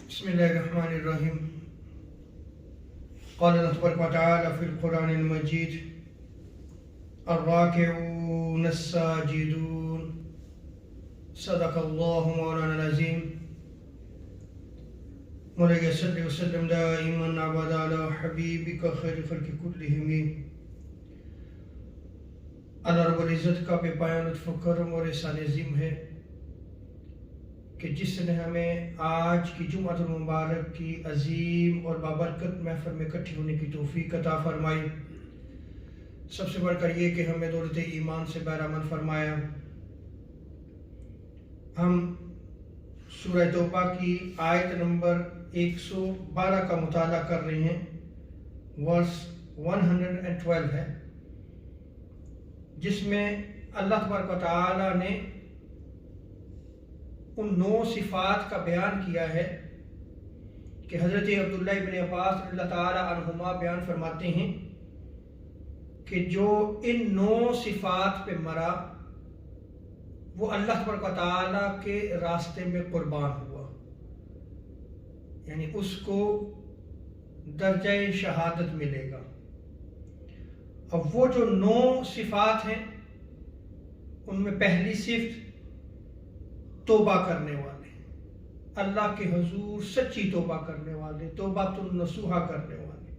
بسم الله الرحمن الرحيم. قال الله تبارك وتعالى في القرآن المجيد: الراكعون الساجدون. صدق الله مولانا العظيم. مولاي صل وسلم دائما أبدا على حبيبك خير خلق كلهم. اللہ رب العزت کا بے پایان لطف و کرم اور احسان عظیم ہے کہ جس نے ہمیں آج کی جمعۃ المبارک کی عظیم اور بابرکت محفل میں اکٹھی ہونے کی توفیق عطا فرمائی. سب سے بڑھ کر یہ کہ ہمیں دولت ایمان سے بہرامند فرمایا. ہم سورہ توبہ کی آیت نمبر 112 کا مطالعہ کر رہے ہیں. ورس 112 ہے، جس میں اللہ تبارک و تعالی نے ان 9 صفات کا بیان کیا ہے کہ حضرت عبداللہ ابن عباس رضی اللہ تعالی عنہما بیان فرماتے ہیں کہ جو ان 9 صفات پہ مرا وہ اللہ تبارک و تعالی کے راستے میں قربان ہوا، یعنی اس کو درجہ شہادت ملے گا. اب وہ جو 9 صفات ہیں ان میں پہلی صفت توبہ کرنے والے، اللہ کے حضور سچی توبہ کرنے والے، توبۃ النصوحہ کرنے والے.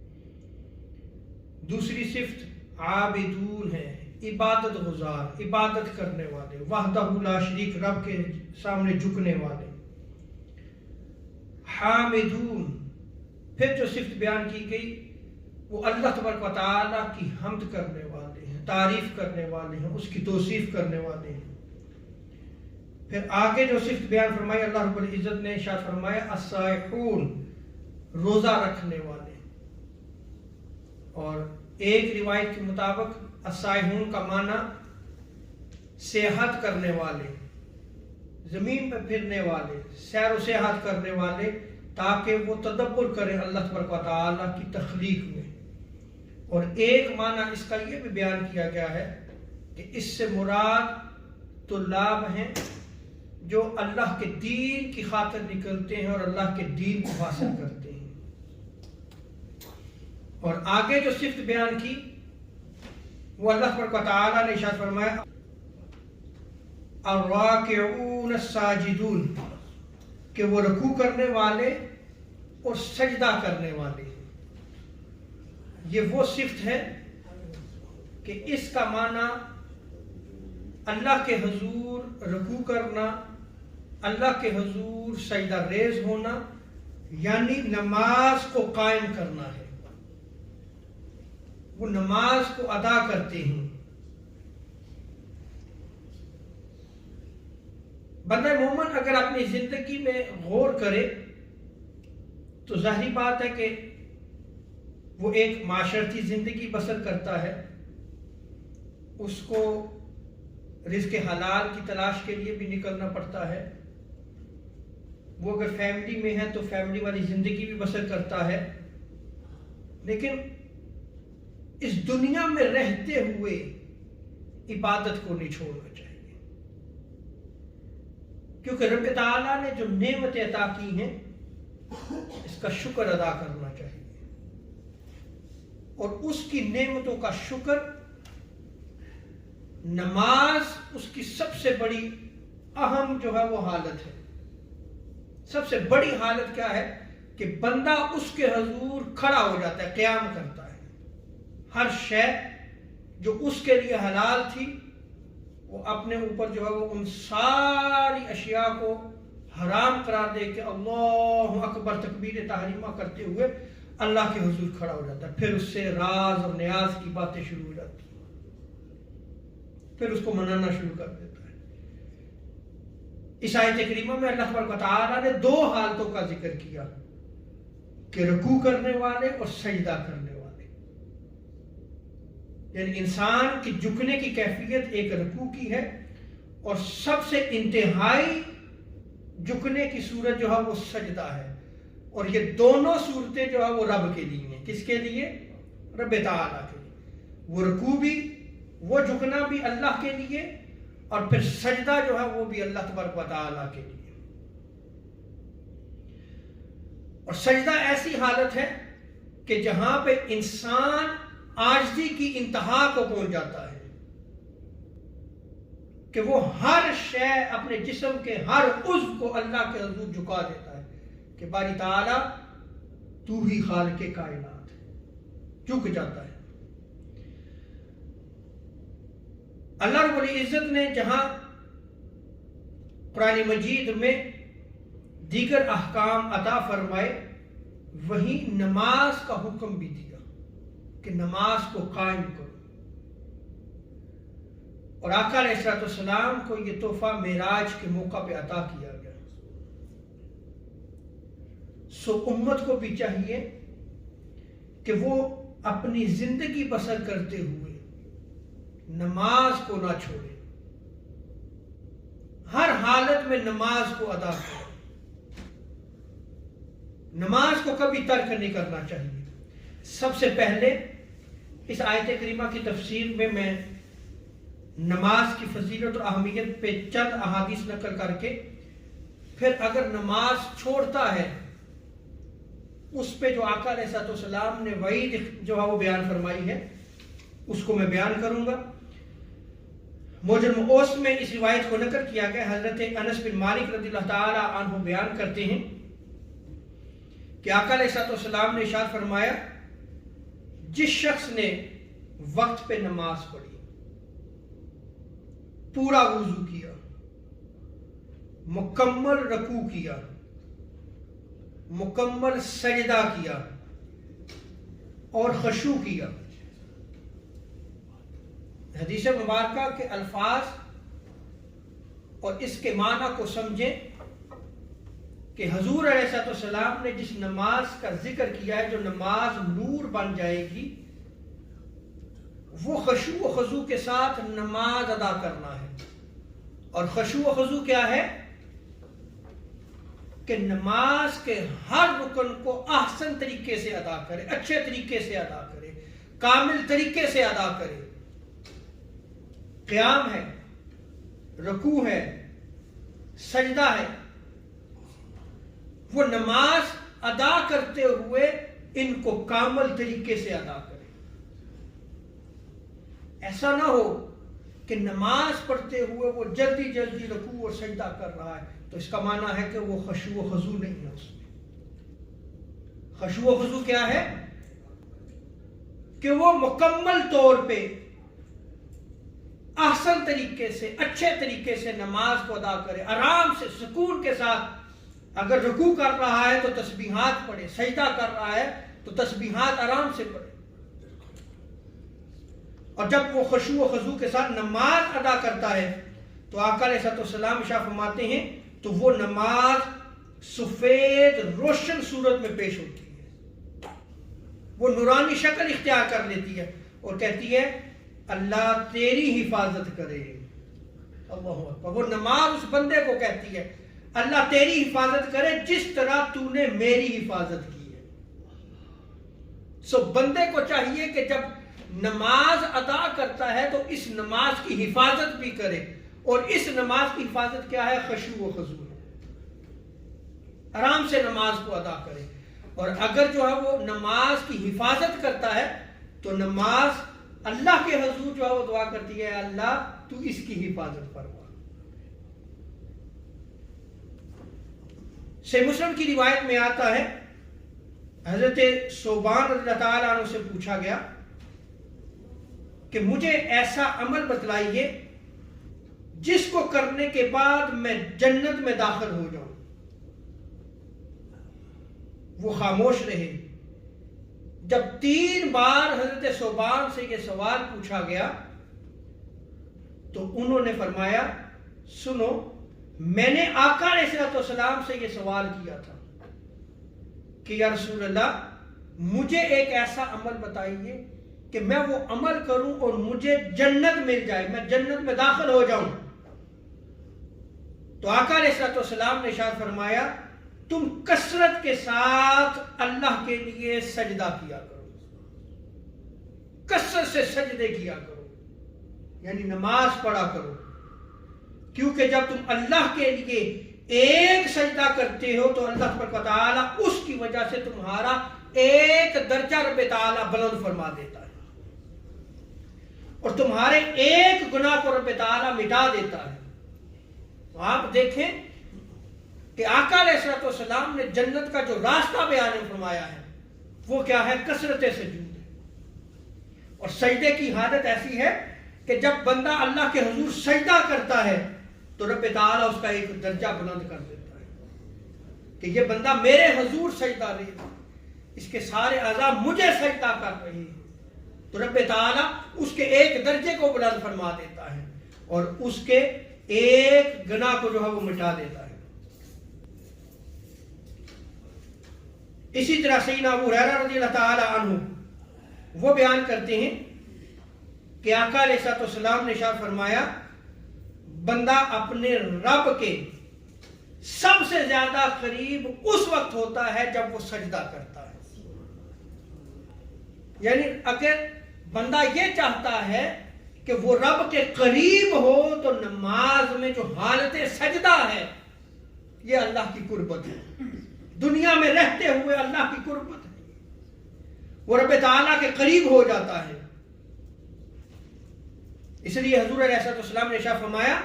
دوسری صفت عابدون ہے، عبادت گزار، عبادت کرنے والے، وحدہ لا شریک، رب کے سامنے جھکنے والے. حامدون، پھر جو صفت بیان کی گئی وہ اللہ تبارک و تعالیٰ کی حمد کرنے والے ہیں، تعریف کرنے والے ہیں، اس کی توصیف کرنے والے ہیں. پھر آگے جو صفت بیان فرمائی اللہ رب العزت نے ارشاد فرمایا الصائحون، روزہ رکھنے والے. اور ایک روایت کے مطابق الصائحون کا معنی سیاحت کرنے والے، زمین پہ پھرنے والے، سیر و سیاحت کرنے والے، تاکہ وہ تدبر کریں اللہ تبارک و تعالیٰ کی تخلیق میں. اور ایک معنی اس کا یہ بھی بیان کیا گیا ہے کہ اس سے مراد طلاب ہیں جو اللہ کے دین کی خاطر نکلتے ہیں اور اللہ کے دین کو حاصل کرتے ہیں. اور آگے جو صفت بیان کی وہ اللہ تبارک و تعالیٰ نے ارشاد فرمایا الراکعون الساجدون، کہ وہ رکوع کرنے والے اور سجدہ کرنے والے. یہ وہ صفت ہے کہ اس کا معنی اللہ کے حضور رکوع کرنا، اللہ کے حضور سجدہ ریز ہونا، یعنی نماز کو قائم کرنا ہے. وہ نماز کو ادا کرتے ہیں. بندہ مومن اگر اپنی زندگی میں غور کرے تو ظاہری بات ہے کہ وہ ایک معاشرتی زندگی بسر کرتا ہے. اس کو رزق حلال کی تلاش کے لیے بھی نکلنا پڑتا ہے. وہ اگر فیملی میں ہے تو فیملی والی زندگی بھی بسر کرتا ہے. لیکن اس دنیا میں رہتے ہوئے عبادت کو نہیں چھوڑنا چاہیے، کیونکہ رب تعالیٰ نے جو نعمتیں عطا کی ہیں اس کا شکر ادا کرنا چاہیے. اور اس کی نعمتوں کا شکر، نماز اس کی سب سے بڑی اہم جو ہے وہ حالت ہے. سب سے بڑی حالت کیا ہے کہ بندہ اس کے حضور کھڑا ہو جاتا ہے، قیام کرتا ہے. ہر شے جو اس کے لیے حلال تھی وہ اپنے اوپر جو ہے وہ ان ساری اشیاء کو حرام قرار دے کے اللہ اکبر تکبیر تحریمہ کرتے ہوئے اللہ کے حضور کھڑا ہو جاتا ہے. پھر اس سے راز اور نیاز کی باتیں شروع ہو جاتی ہیں، پھر اس کو منانا شروع کر دیتا ہے. اس آیت کریمہ میں اللہ تبارک و تعالیٰ نے 2 حالتوں کا ذکر کیا کہ رکوع کرنے والے اور سجدہ کرنے والے. یعنی انسان کی جھکنے کی کیفیت ایک رکوع کی ہے، اور سب سے انتہائی جھکنے کی صورت جو ہے وہ سجدہ ہے. اور یہ دونوں صورتیں جو ہے وہ رب کے لیے ہیں. کس کے لیے؟ رب تعالیٰ کے لیے. وہ رکوع بھی، وہ جھکنا بھی اللہ کے لیے، اور پھر سجدہ جو ہے وہ بھی اللہ تبارک و تعالیٰ کے لیے. اور سجدہ ایسی حالت ہے کہ جہاں پہ انسان عاجزی کی انتہا کو پہنچ جاتا ہے کہ وہ ہر شے اپنے جسم کے ہر عضو کو اللہ کے حضور جھکا دیتا ہے کہ باری تعالی تو ہی خالق کائنات ہے، جھک جاتا ہے۔ اللہ رب العزت نے جہاں قرآن مجید میں دیگر احکام عطا فرمائے، وہیں نماز کا حکم بھی دیا کہ نماز کو قائم کرو، اور آقا علیہ السلام کو یہ تحفہ معراج کے موقع پہ عطا کیا گیا۔ سو امت کو بھی چاہیے کہ وہ اپنی زندگی بسر کرتے ہوئے نماز کو نہ چھوڑے، ہر حالت میں نماز کو ادا کرے، نماز کو کبھی ترک نہیں کرنا چاہیے۔ سب سے پہلے اس آیت کریمہ کی تفسیر میں نماز کی فضیلت اور اہمیت پہ چند احادیث نقل کر کے پھر اگر نماز چھوڑتا ہے اس پہ جو آقا علیہ السلام نے وعید جو ہے وہ بیان فرمائی ہے اس کو میں بیان کروں گا۔ موجم اوس میں اس روایت کو نقل کیا گیا، حضرت انس بن مالک رضی اللہ تعالی عنہ بیان کرتے ہیں کہ آقا علیہ السلام نے ارشاد فرمایا، جس شخص نے وقت پہ نماز پڑھی، پورا وضو کیا، مکمل رکوع کیا، مکمل سجدہ کیا اور خشوع کیا۔ حدیث مبارکہ کے الفاظ اور اس کے معنی کو سمجھیں کہ حضور علیہ السلام نے جس نماز کا ذکر کیا ہے، جو نماز نور بن جائے گی، وہ خشوع و خضوع کے ساتھ نماز ادا کرنا ہے۔ اور خشوع و خضوع کیا ہے؟ کہ نماز کے ہر رکن کو احسن طریقے سے ادا کرے، اچھے طریقے سے ادا کرے، کامل طریقے سے ادا کرے۔ قیام ہے، رکوع ہے، سجدہ ہے، وہ نماز ادا کرتے ہوئے ان کو کامل طریقے سے ادا کرے۔ ایسا نہ ہو کہ نماز پڑھتے ہوئے وہ جلدی جلدی رکوع اور سجدہ کر رہا ہے، تو اس کا معنی ہے کہ وہ خشوع و خضوع نہیں ہے۔ اس میں خشوع و خضوع کیا ہے؟ کہ وہ مکمل طور پہ احسن طریقے سے، اچھے طریقے سے نماز کو ادا کرے، آرام سے، سکون کے ساتھ۔ اگر رکوع کر رہا ہے تو تسبیحات پڑھے، سجدہ کر رہا ہے تو تسبیحات آرام سے پڑھے۔ اور جب وہ خشوع و خضوع کے ساتھ نماز ادا کرتا ہے تو آقا علیہ السلام ارشاد فرماتے ہیں تو وہ نماز سفید روشن صورت میں پیش ہوتی ہے، وہ نورانی شکل اختیار کر لیتی ہے اور کہتی ہے اللہ تیری حفاظت کرے۔ اللہ اکبر۔ وہ نماز اس بندے کو کہتی ہے اللہ تیری حفاظت کرے جس طرح تو نے میری حفاظت کی ہے۔ سو بندے کو چاہیے کہ جب نماز ادا کرتا ہے تو اس نماز کی حفاظت بھی کرے، اور اس نماز کی حفاظت کیا ہے؟ خشوع و خضوع۔ آرام سے نماز کو ادا کرے، اور اگر جو ہے وہ نماز کی حفاظت کرتا ہے تو نماز اللہ کے حضور جو ہے وہ دعا کرتی ہے اللہ تو اس کی حفاظت فرما۔ صحیح مسلم کی روایت میں آتا ہے حضرت ثوبان رضی اللہ تعالیٰ عنہ سے پوچھا گیا کہ مجھے ایسا عمل بتلائیے جس کو کرنے کے بعد میں جنت میں داخل ہو جاؤں۔ وہ خاموش رہے۔ جب 3 بار حضرت ثوبان سے یہ سوال پوچھا گیا تو انہوں نے فرمایا سنو، میں نے آقا علیہ السلام سے یہ سوال کیا تھا کہ یا رسول اللہ مجھے ایک ایسا عمل بتائیے کہ میں وہ عمل کروں اور مجھے جنت مل جائے، میں جنت میں داخل ہو جاؤں۔ تو آقا علیہ السلام نے ارشاد فرمایا تم کثرت کے ساتھ اللہ کے لیے سجدہ کیا کرو، کثرت سے سجدے کیا کرو، یعنی نماز پڑھا کرو، کیونکہ جب تم اللہ کے لیے ایک سجدہ کرتے ہو تو اللہ تبارک و تعالیٰ اس کی وجہ سے تمہارا ایک درجہ رب تعالیٰ بلند فرما دیتا ہے، اور تمہارے ایک گناہ کو رب تعالیٰ مٹا دیتا ہے۔ تو آپ دیکھیں کہ آقا علیہ الصلوۃ والسلام نے جنت کا جو راستہ بیان فرمایا ہے وہ کیا ہے؟ کثرت سجود ہے۔ اور سجدے کی حالت ایسی ہے کہ جب بندہ اللہ کے حضور سجدہ کرتا ہے تو رب تعالیٰ اس کا ایک درجہ بلند کر دیتا ہے کہ یہ بندہ میرے حضور سجدہ رہے گا، اس کے سارے اعضاء مجھے سجدہ کر رہے ہیں، تو رب تعالیٰ اس کے ایک درجے کو بلند فرما دیتا ہے اور اس کے ایک گناہ کو جو ہے وہ مٹا دیتا ہے۔ اسی طرح سیدنا ابو ہریرہ رضی اللہ تعالی عنہ وہ بیان کرتے ہیں کہ آقا علیہ الصلوۃ والسلام نے ارشاد فرمایا، بندہ اپنے رب کے سب سے زیادہ قریب اس وقت ہوتا ہے جب وہ سجدہ کرتا ہے۔ یعنی اگر بندہ یہ چاہتا ہے کہ وہ رب کے قریب ہو تو نماز میں جو حالت سجدہ ہے یہ اللہ کی قربت ہے، دنیا میں رہتے ہوئے اللہ کی قربت ہے، وہ رب تعالیٰ کے قریب ہو جاتا ہے۔ اس لیے حضور علیہ السلام نے ارشاد فرمایا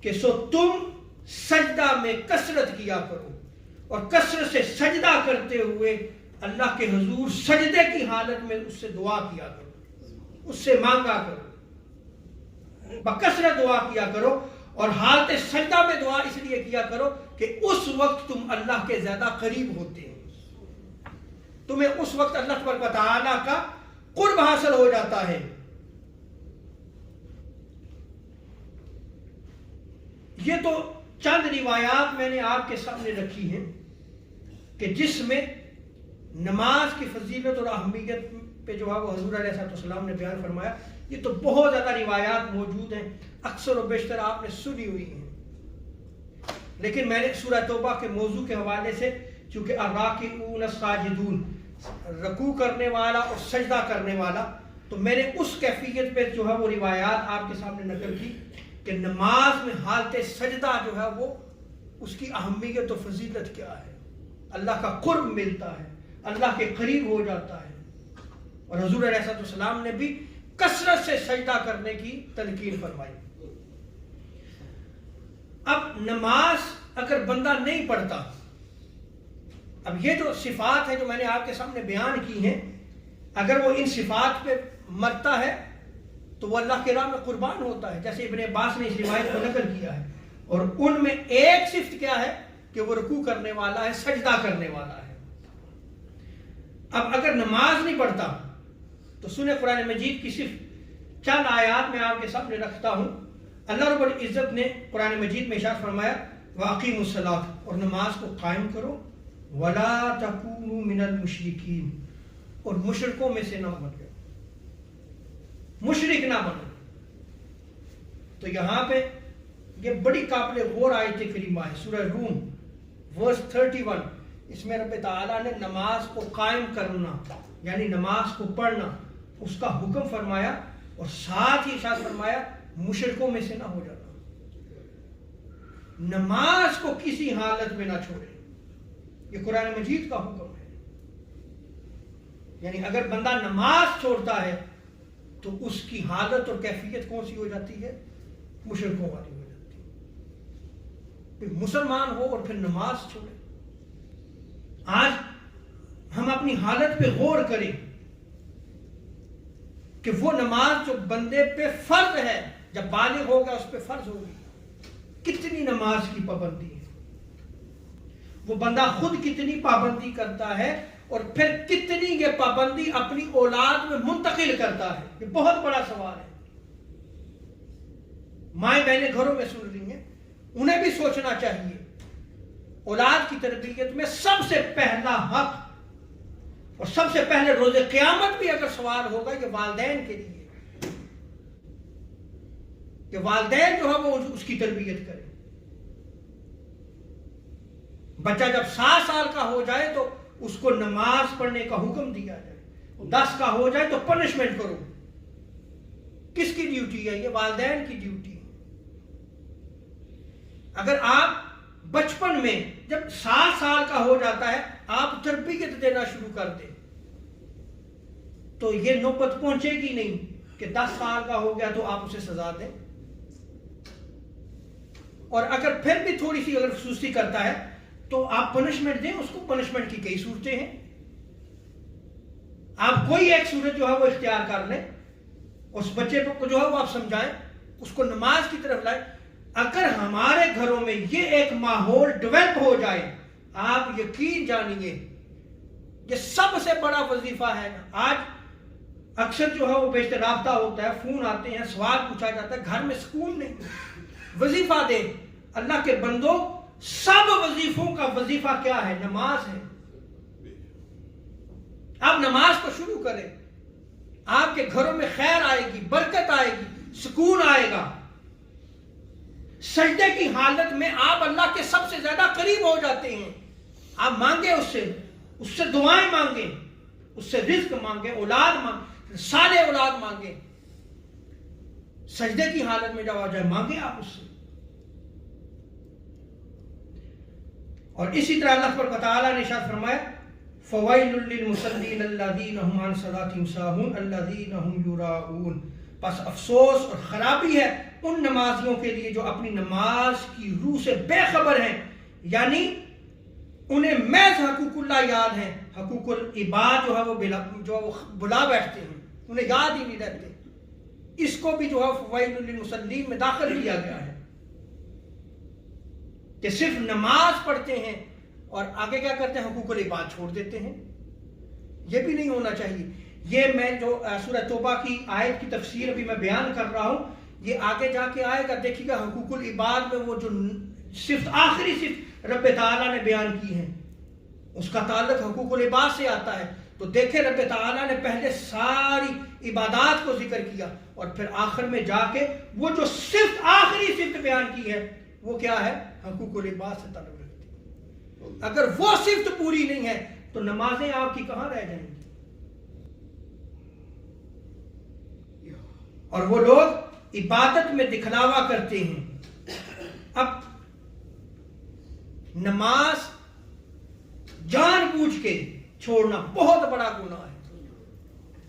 کہ سو تم سجدہ میں کثرت کیا کرو، اور کثرت سے سجدہ کرتے ہوئے اللہ کے حضور سجدے کی حالت میں اس سے دعا کیا کرو، اس سے مانگا کرو، بکثرت دعا کیا کرو، اور حالت سجدہ میں دعا اس لیے کیا کرو کہ اس وقت تم اللہ کے زیادہ قریب ہوتے ہو، تمہیں اس وقت اللہ تبارک و تعالیٰ کا قرب حاصل ہو جاتا ہے۔ یہ تو چند روایات میں نے آپ کے سامنے رکھی ہیں کہ جس میں نماز کی فضیلت اور اہمیت پہ جو ہے وہ حضور علیہ السلام نے بیان فرمایا۔ یہ تو بہت زیادہ روایات موجود ہیں، اکثر و بیشتر آپ نے سنی ہوئی ہیں، لیکن میں نے سورہ توبہ کے موضوع کے حوالے سے، چونکہ الراکعون الساجدون، رکوع کرنے والا اور سجدہ کرنے والا، تو میں نے اس کیفیت پہ جو ہے وہ روایات آپ کے سامنے نقل کی کہ نماز میں حالت سجدہ جو ہے وہ اس کی اہمیت و فضیلت کیا ہے، اللہ کا قرب ملتا ہے، اللہ کے قریب ہو جاتا ہے۔ اور حضور علیہ السلام نے بھی کثرت سے سجدہ کرنے کی تلقین فرمائی۔ اب نماز اگر بندہ نہیں پڑھتا، اب یہ جو صفات ہے جو میں نے آپ کے سامنے بیان کی ہیں، اگر وہ ان صفات پہ مرتا ہے تو وہ اللہ کے راہ میں قربان ہوتا ہے، جیسے ابن عباس نے اس روایت کو نقل کیا ہے، اور ان میں ایک صفت کیا ہے کہ وہ رکوع کرنے والا ہے، سجدہ کرنے والا ہے۔ اب اگر نماز نہیں پڑھتا تو سنیں قرآن مجید کی صرف چند آیات میں آپ کے سامنے رکھتا ہوں۔ اللہ رب العزت نے قرآن مجید میں ارشاد فرمایا وَأَقِیمُوا الصَّلَاةَ، اور نماز کو قائم کرو، وَلَا تَكُونُوا مِنَ الْمُشْرِكِينَ، اور مشرکوں میں سے نہ بن جاؤ، مشرک نہ بنو۔ تو یہاں پہ یہ بڑی قابل غور آیت کریمہ ہے، سورہ روم ورس 31، اس میں رب تعالیٰ نے نماز کو قائم کرنا یعنی نماز کو پڑھنا اس کا حکم فرمایا، اور ساتھ ہی ارشاد فرمایا مشرکوں میں سے نہ ہو جانا، نماز کو کسی حالت میں نہ چھوڑے، یہ قرآن مجید کا حکم ہے۔ یعنی اگر بندہ نماز چھوڑتا ہے تو اس کی حالت اور کیفیت کون سی ہو جاتی ہے؟ مشرکوں والی ہو جاتی ہے۔ پھر مسلمان ہو اور پھر نماز چھوڑے۔ آج ہم اپنی حالت پہ غور کریں کہ وہ نماز جو بندے پہ فرض ہے، جب بالغ ہوگا اس پہ فرض ہوگی، کتنی نماز کی پابندی ہے، وہ بندہ خود کتنی پابندی کرتا ہے، اور پھر کتنی یہ پابندی اپنی اولاد میں منتقل کرتا ہے۔ یہ بہت بڑا سوال ہے۔ مائیں بہنیں گھروں میں سن رہی ہیں، انہیں بھی سوچنا چاہیے، اولاد کی تربیت میں سب سے پہلا حق اور سب سے پہلے روز قیامت بھی اگر سوال ہوگا یہ والدین کے لیے کہ والدین جو ہے وہ اس کی تربیت کریں۔ بچہ جب 7 سال کا ہو جائے تو اس کو نماز پڑھنے کا حکم دیا جائے، 10 کا ہو جائے تو پنشمنٹ کرو۔ کس کی ڈیوٹی ہے؟ یہ والدین کی ڈیوٹی ہے۔ اگر آپ بچپن میں جب 7 سال کا ہو جاتا ہے آپ تربیت دینا شروع کر دیں تو یہ نوبت پہنچے گی نہیں کہ 10 سال کا ہو گیا تو آپ اسے سزا دیں. اور اگر پھر بھی تھوڑی سی اگر سستی کرتا ہے تو آپ پنشمنٹ دیں اس کو. پنشمنٹ کی کئی صورتیں ہیں. آپ کوئی ایک صورت جو ہے وہ اختیار کر لیں, اس بچے کو جو ہے وہ آپ سمجھائیں, اس کو نماز کی طرف لائیں. اگر ہمارے گھروں میں یہ ایک ماحول ڈیولپ ہو جائے آپ یقین جانیے یہ سب سے بڑا وظیفہ ہے. آج اکثر جو ہے وہ بیشتر رابطہ ہوتا ہے, فون آتے ہیں, سوال پوچھا جاتا ہے, گھر میں سکون نہیں. وظیفہ دے اللہ کے بندوں, سب وظیفوں کا وظیفہ کیا ہے؟ نماز ہے. آپ نماز کو شروع کریں, آپ کے گھروں میں خیر آئے گی, برکت آئے گی, سکون آئے گا. سجدے کی حالت میں آپ اللہ کے سب سے زیادہ قریب ہو جاتے ہیں. آپ مانگیں اس سے دعائیں مانگیں, اس سے رزق مانگیں, اولاد مانگیں, صالح اولاد مانگیں. سجدے کی حالت میں جب آ جائے مانگیں آپ اس سے. اور اسی طرح اللہ تبارک و تعالیٰ نے ارشاد فرمایا فَوَيْلٌ لِّلْمُصَلِّينَ الَّذِينَ هُمْ عَنْ صَلَاتِهِمْ سَاهُونَ الَّذِينَ هُمْ يُرَاءُونَ. پس افسوس اور خرابی ہے ان نمازیوں کے لیے جو اپنی نماز کی روح سے بے خبر ہیں, یعنی انہیں محض حقوق اللہ یاد ہیں, حقوق العباد جو ہے وہ بلا بیٹھتے ہیں, انہیں یاد ہی نہیں رہتے. اس کو بھی جو ہے فوائل للمصلین میں داخل کیا گیا ہے کہ صرف نماز پڑھتے ہیں اور آگے کیا کرتے ہیں؟ حقوق العباد چھوڑ دیتے ہیں. یہ بھی نہیں ہونا چاہیے. یہ میں جو سورہ توبہ کی آیت کی تفسیر ابھی میں بیان کر رہا ہوں, یہ آگے جا کے آئے گا, دیکھیے گا حقوق العباد میں وہ جو صرف آخری صرف رب تعالیٰ نے بیان کی ہے اس کا تعلق حقوق العباد سے آتا ہے. تو دیکھیں رب تعالیٰ نے پہلے ساری عبادات کو ذکر کیا اور پھر آخر میں جا کے وہ جو صرف آخری صفت بیان کی ہے وہ کیا ہے؟ حقوق العباد سے تعلق رکھتی ہے. اگر وہ صفت پوری نہیں ہے تو نمازیں آپ کی کہاں رہ جائیں گی؟ اور وہ لوگ عبادت میں دکھلاوا کرتے ہیں. اب نماز جان بوجھ کے چھوڑنا بہت بڑا گناہ ہے.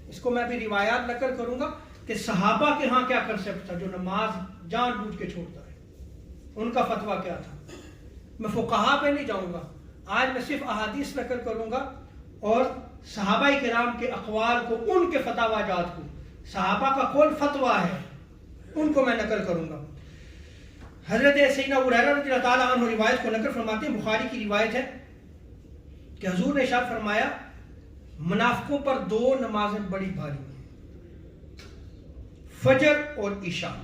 اس کو میں بھی روایات نقل کروں گا کہ صحابہ کے ہاں کیا کنسپٹ تھا جو نماز جان بوجھ کے چھوڑتا ہے, ان کا فتویٰ کیا تھا. میں فقہا پہ نہیں جاؤں گا, آج میں صرف احادیث نقل کروں گا اور صحابہ کرام کے اقوال کو, ان کے فتاوی جات کو, صحابہ کا کون فتویٰ ہے ان کو میں نقل کروں گا. حضرت سیدنا ابو ہریرہ رضی اللہ تعالیٰ عنہ روایت کو نقل فرماتے ہیں, بخاری کی روایت ہے کہ حضور نے ارشاد فرمایا منافقوں پر 2 نمازیں بڑی بھاری ہیں, فجر اور عشاء.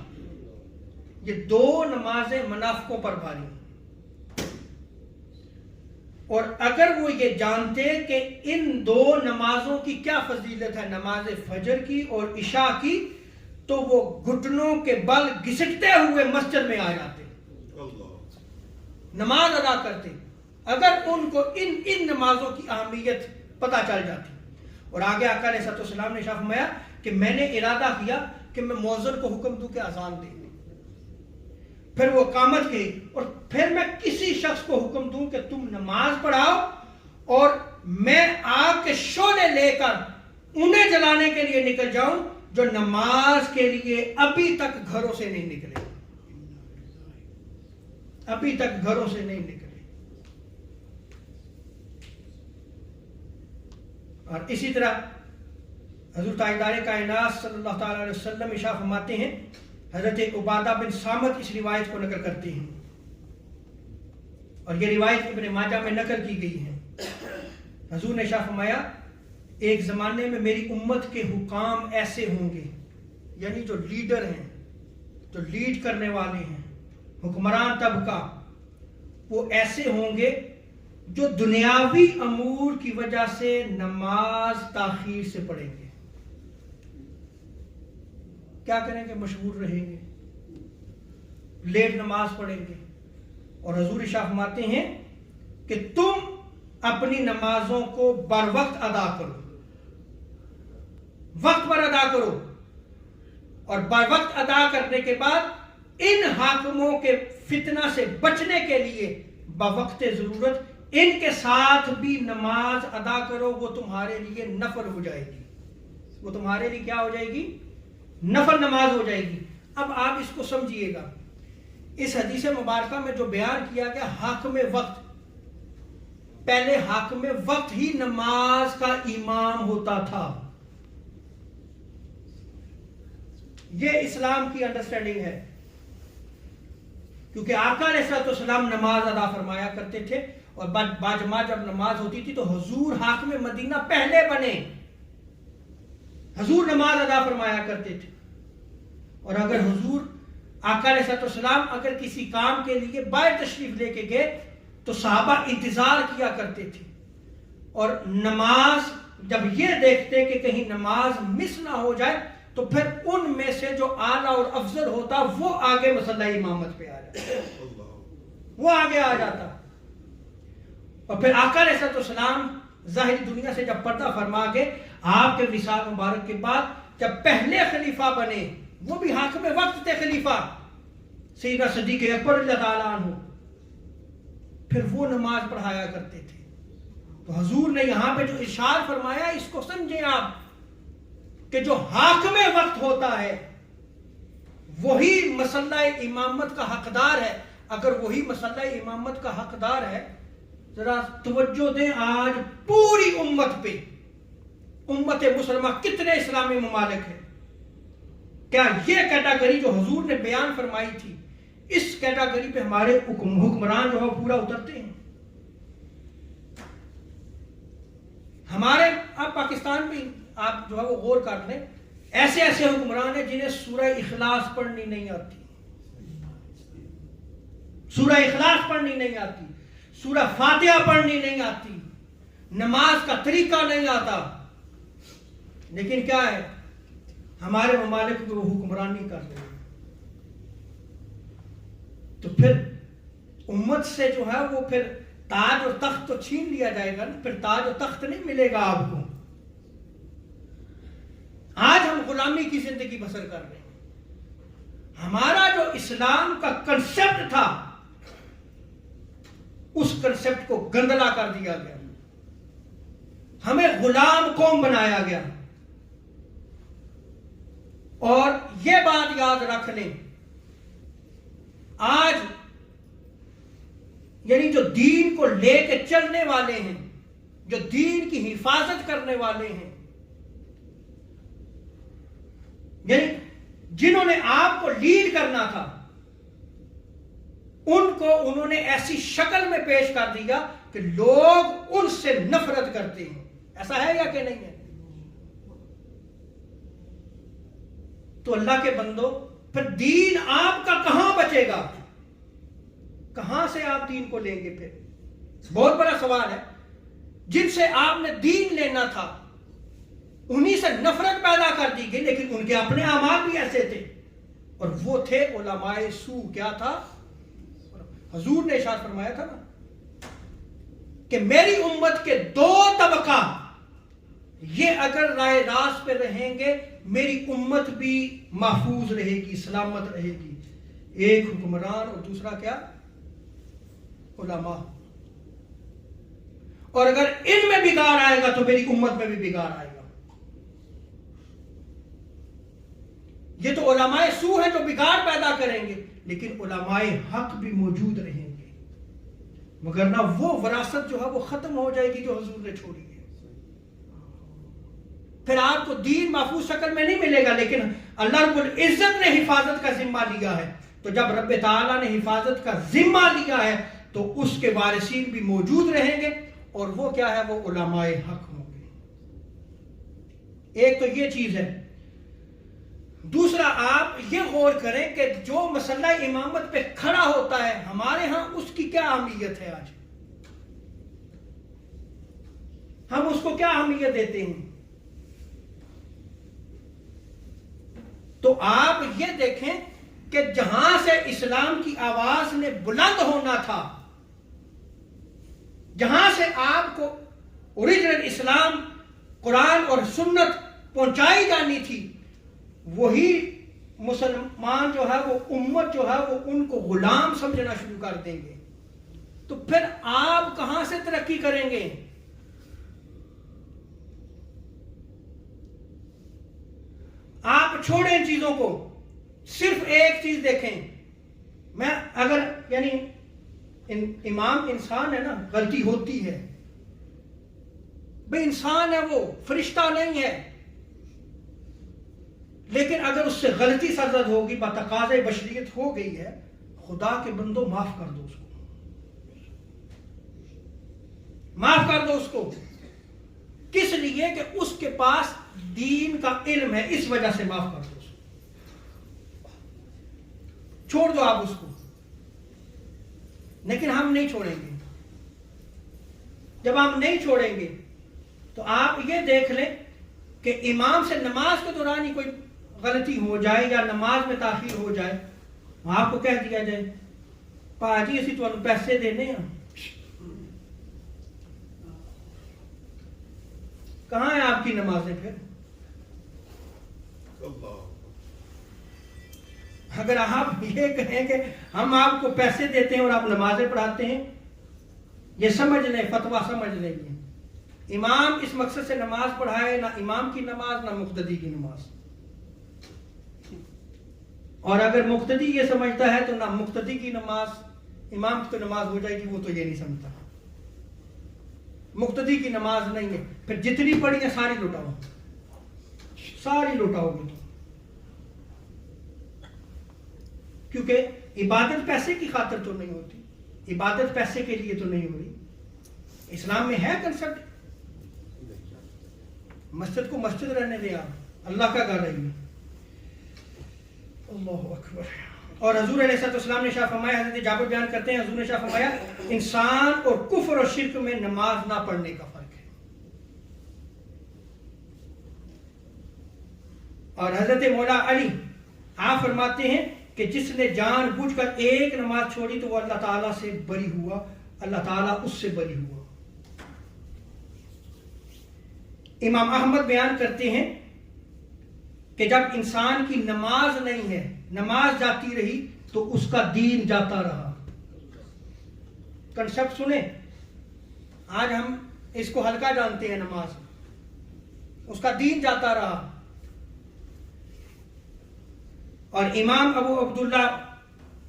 یہ 2 نمازیں منافقوں پر بھاری ہیں. اور اگر وہ یہ جانتے کہ ان 2 نمازوں کی کیا فضیلت ہے, نماز فجر کی اور عشاء کی, تو وہ گھٹنوں کے بل گھسٹتے ہوئے مسجد میں آ جاتے, نماز ادا کرتے, اگر ان کو ان نمازوں کی اہمیت پتہ چل جاتی. اور آگے آقا علیہ السلام نے ارشاد فرمایا کہ میں نے ارادہ کیا کہ میں مؤذن کو حکم دوں کہ اذان دے, پھر وہ اقامت کی, اور پھر میں کسی شخص کو حکم دوں کہ تم نماز پڑھاؤ اور میں آگ کے شعلے لے کر انہیں جلانے کے لیے نکل جاؤں جو نماز کے لیے ابھی تک گھروں سے نہیں نکلے, ابھی تک گھروں سے نہیں نکلے. اور اسی طرح حضور تاجدار کائنات صلی اللہ تعالی علیہ وسلم ارشاد فرماتے ہیں, حضرت عبادہ بن صامت اس روایت کو نقل کرتے ہیں اور یہ روایت ابن ماجہ میں نقل کی گئی ہے. حضور نے ارشاد فرمایا ایک زمانے میں میری امت کے حکام ایسے ہوں گے, یعنی جو لیڈر ہیں, جو لیڈ کرنے والے ہیں, حکمران طبقہ, وہ ایسے ہوں گے جو دنیاوی امور کی وجہ سے نماز تاخیر سے پڑھیں گے. کیا کریں گے؟ مشغول رہیں گے, لیٹ نماز پڑھیں گے. اور حضور ارشاد فرماتے ہیں کہ تم اپنی نمازوں کو بر وقت ادا کرو, وقت پر ادا کرو, اور بر وقت ادا کرنے کے بعد ان حاکموں کے فتنہ سے بچنے کے لیے بوقت ضرورت ان کے ساتھ بھی نماز ادا کرو، وہ تمہارے لیے نفل ہو جائے گی، وہ تمہارے لیے کیا ہو جائے گی؟ نفل نماز ہو جائے گی۔ اب آپ اس کو سمجھیے گا، اس حدیث مبارکہ میں جو بیان کیا گیا حاکم وقت، پہلے حاکم وقت ہی نماز کا امام ہوتا تھا۔ یہ اسلام کی انڈرسٹینڈنگ ہے، کیونکہ آقا علیہ السلام نماز ادا فرمایا کرتے تھے، اور باجماع جب نماز ہوتی تھی تو حضور حاکم مدینہ پہلے بنے، حضور نماز ادا فرمایا کرتے تھے۔ اور اگر حضور آقا علیہ السلام اگر کسی کام کے لیے باہر تشریف لے کے گئے تو صحابہ انتظار کیا کرتے تھے، اور نماز جب یہ دیکھتے کہ کہیں نماز مس نہ ہو جائے تو پھر ان میں سے جو اعلیٰ اور افضل ہوتا وہ آگے مصلی امامت پہ آ جاتا، وہ آگے آ جاتا۔ اور پھر آقا علیہ السلام ظاہری دنیا سے جب پردہ فرما کے آپ کے وصال مبارک کے بعد جب پہلے خلیفہ بنے، وہ بھی حاکم وقت تھے خلیفہ سیدنا صدیق اکبر رضی اللہ عنہ، پھر وہ نماز پڑھایا کرتے تھے۔ تو حضور نے یہاں پہ جو ارشاد فرمایا اس کو سمجھیں آپ کہ جو حاکم وقت ہوتا ہے وہی مصلی امامت کا حقدار ہے۔ اگر وہی مصلی امامت کا حقدار ہے، ذرا توجہ دیں، آج پوری امت پہ، امت مسلمہ کتنے اسلامی ممالک ہیں، کیا یہ کیٹاگری جو حضور نے بیان فرمائی تھی اس کیٹاگری پہ ہمارے حکمران جو ہے پورا اترتے ہیں؟ ہمارے آپ پاکستان میں آپ جو ہے وہ غور کر لیں، ایسے ایسے حکمران ہیں جنہیں سورہ اخلاص پڑھنی نہیں آتی، سورہ اخلاص پڑھنی نہیں آتی، سورہ فاتحہ پڑھنی نہیں آتی، نماز کا طریقہ نہیں آتا، لیکن کیا ہے ہمارے ممالک میں وہ حکمرانی کر رہے ہیں۔ تو پھر امت سے جو ہے وہ پھر تاج اور تخت تو چھین لیا جائے گا نا، پھر تاج اور تخت نہیں ملے گا آپ کو۔ آج ہم غلامی کی زندگی بسر کر رہے ہیں۔ ہمارا جو اسلام کا کنسپٹ تھا اس کنسپٹ کو گندلا کر دیا گیا، ہمیں غلام قوم بنایا گیا۔ اور یہ بات یاد رکھ لیں، آج یعنی جو دین کو لے کے چلنے والے ہیں، جو دین کی حفاظت کرنے والے ہیں، یعنی جنہوں نے آپ کو لیڈ کرنا تھا، ان کو انہوں نے ایسی شکل میں پیش کر دیا کہ لوگ ان سے نفرت کرتے ہیں۔ ایسا ہے یا کہ نہیں ہے؟ تو اللہ کے بندو، پھر دین آپ کا کہاں بچے گا؟ کہاں سے آپ دین کو لیں گے؟ پھر بہت بڑا سوال ہے۔ جن سے آپ نے دین لینا تھا انہی سے نفرت پیدا کر دی گئی، لیکن ان کے اپنے اعمال بھی ایسے تھے، اور وہ تھے علماء سو۔ کیا تھا؟ حضور نے ارشاد فرمایا تھا نا کہ میری امت کے دو طبقہ یہ اگر رائے راست پہ رہیں گے میری امت بھی محفوظ رہے گی، سلامت رہے گی۔ ایک حکمران اور دوسرا کیا؟ علماء۔ اور اگر ان میں بگاڑ آئے گا تو میری امت میں بھی بگاڑ آئے گا۔ یہ تو علماء سو ہیں جو بگاڑ پیدا کریں گے، لیکن علماء حق بھی موجود رہیں گے، مگر نہ وہ وراثت جو ہے وہ ختم ہو جائے گی جو حضور نے چھوڑی ہے۔ پھر آپ کو دین محفوظ شکل میں نہیں ملے گا، لیکن اللہ رب العزت نے حفاظت کا ذمہ لیا ہے۔ تو جب رب تعالیٰ نے حفاظت کا ذمہ لیا ہے تو اس کے وارثین بھی موجود رہیں گے، اور وہ کیا ہے؟ وہ علماء حق ہوں گے۔ ایک تو یہ چیز ہے۔ دوسرا آپ یہ غور کریں کہ جو مسئلہ امامت پہ کھڑا ہوتا ہے ہمارے ہاں اس کی کیا اہمیت ہے؟ آج ہم اس کو کیا اہمیت دیتے ہیں؟ تو آپ یہ دیکھیں کہ جہاں سے اسلام کی آواز نے بلند ہونا تھا، جہاں سے آپ کو اوریجنل اسلام قرآن اور سنت پہنچائی جانی تھی، وہی مسلمان جو ہے وہ امت جو ہے وہ ان کو غلام سمجھنا شروع کر دیں گے۔ تو پھر آپ کہاں سے ترقی کریں گے؟ آپ چھوڑیں ان چیزوں کو، صرف ایک چیز دیکھیں. میں اگر یعنی امام انسان ہے نا، غلطی ہوتی ہے، بھئی انسان ہے، وہ فرشتہ نہیں ہے، لیکن اگر اس سے غلطی سرزد ہوگی، بتقاضۂ بشریت ہو گئی ہے، خدا کے بندو معاف کر دو اس کو، معاف کر دو اس کو. کس لیے؟ کہ اس کے پاس دین کا علم ہے، اس وجہ سے معاف کر دو اس کو، چھوڑ دو آپ اس کو. لیکن ہم نہیں چھوڑیں گے. جب ہم نہیں چھوڑیں گے تو آپ یہ دیکھ لیں کہ امام سے نماز کے دوران ہی کوئی غلطی ہو جائے یا نماز میں تاخیر ہو جائے، آپ کو کہہ دیا جائے پاجی اسی تو پیسے دینے ہیں. کہاں ہیں آپ کی نمازیں پھر؟ اگر آپ یہ کہیں کہ ہم آپ کو پیسے دیتے ہیں اور آپ نمازیں پڑھاتے ہیں، یہ سمجھ لیں، فتویٰ سمجھ لیں. امام اس مقصد سے نماز پڑھائے، نہ امام کی نماز نہ مقتدی کی نماز. اور اگر مقتدی یہ سمجھتا ہے تو نہ مقتدی کی نماز، امام کی تو نماز ہو جائے گی، وہ تو یہ نہیں سمجھتا. مقتدی کی نماز نہیں ہے، پھر جتنی پڑھی ہے ساری لٹاؤ، ساری لٹاؤ گے تو. کیونکہ عبادت پیسے کی خاطر تو نہیں ہوتی، عبادت پیسے کے لیے تو نہیں ہو رہی. اسلام میں ہے کنسپٹ، مسجد کو مسجد رہنے دیں، آپ اللہ کا گھر رہی ہے. اللہ اکبر. اور حضور علیہ السلام نے شاہ فرمایا، حضرت جابر بیان کرتے ہیں، حضور نے شاہ فرمایا انسان اور کفر اور شرک میں نماز نہ پڑھنے کا فرق ہے. اور حضرت مولا علی آپ فرماتے ہیں کہ جس نے جان بوجھ کر ایک نماز چھوڑی تو وہ اللہ تعالیٰ سے بری ہوا، اللہ تعالیٰ اس سے بری ہوا. امام احمد بیان کرتے ہیں کہ جب انسان کی نماز نہیں ہے، نماز جاتی رہی تو اس کا دین جاتا رہا. کنسپٹ سنیں، آج ہم اس کو ہلکا جانتے ہیں نماز، اس کا دین جاتا رہا. اور امام ابو عبداللہ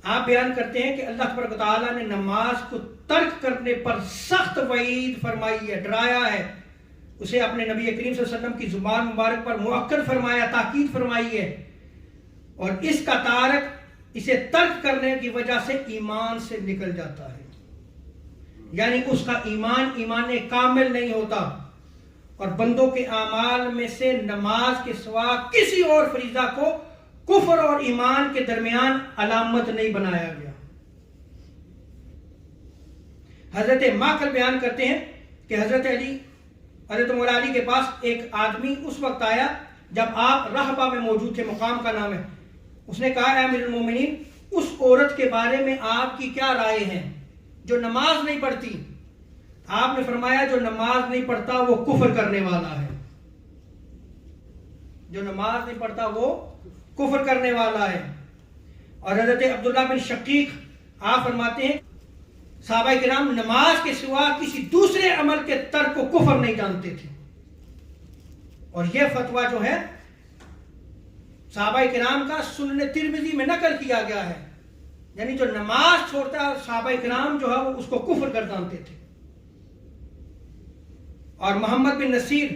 آپ بیان کرتے ہیں کہ اللہ تبارک و تعالیٰ نے نماز کو ترک کرنے پر سخت وعید فرمائی ہے، ڈرایا ہے. اسے اپنے نبی کریم صلی اللہ علیہ وسلم کی زبان مبارک پر مؤکد فرمایا، تاکید فرمائی ہے. اور اس کا تارک اسے ترک کرنے کی وجہ سے ایمان سے نکل جاتا ہے، یعنی اس کا ایمان کامل نہیں ہوتا. اور بندوں کے اعمال میں سے نماز کے سوا کسی اور فریضہ کو کفر اور ایمان کے درمیان علامت نہیں بنایا گیا. حضرت ماقل بیان کرتے ہیں کہ حضرت مولا علی کے پاس ایک آدمی اس وقت آیا جب آپ رہبہ میں موجود تھے، مقام کا نام ہے. اس نے کہا اے امیر المومنین، اس عورت کے بارے میں آپ کی کیا رائے ہیں جو نماز نہیں پڑھتی؟ آپ نے فرمایا جو نماز نہیں پڑھتا وہ کفر کرنے والا ہے، جو نماز نہیں پڑھتا وہ کفر کرنے والا ہے. اور حضرت عبداللہ بن شقیق آپ فرماتے ہیں صحابہ کرام نماز کے سوا کسی دوسرے عمل کے ترک کو کفر نہیں جانتے تھے. اور یہ فتویٰ جو ہے صحابہ کرام کا سنن ترمذی میں نقل کیا گیا ہے، یعنی جو نماز چھوڑتا ہے صحابہ کرام جو ہے وہ اس کو کفر کر جانتے تھے. اور محمد بن نصیر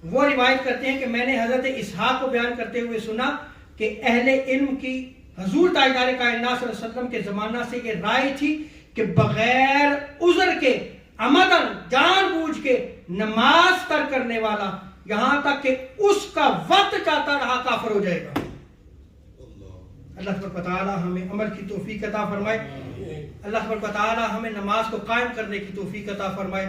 وہ روایت کرتے ہیں کہ میں نے حضرت اسحاق کو بیان کرتے ہوئے سنا کہ اہل علم کی حضور تاجدار کائنات صلی اللہ علیہ وسلم کے زمانہ سے یہ رائے تھی کہ بغیر عذر کے عمدن جان بوجھ کے نماز ترک کرنے والا یہاں تک کہ اس کا وقت جاتا رہا کافر ہو جائے گا. اللہ تبارک و تعالی ہمیں عمل کی توفیق عطا فرمائے. اللہ تبارک و تعالی ہمیں نماز کو قائم کرنے کی توفیق عطا فرمائے.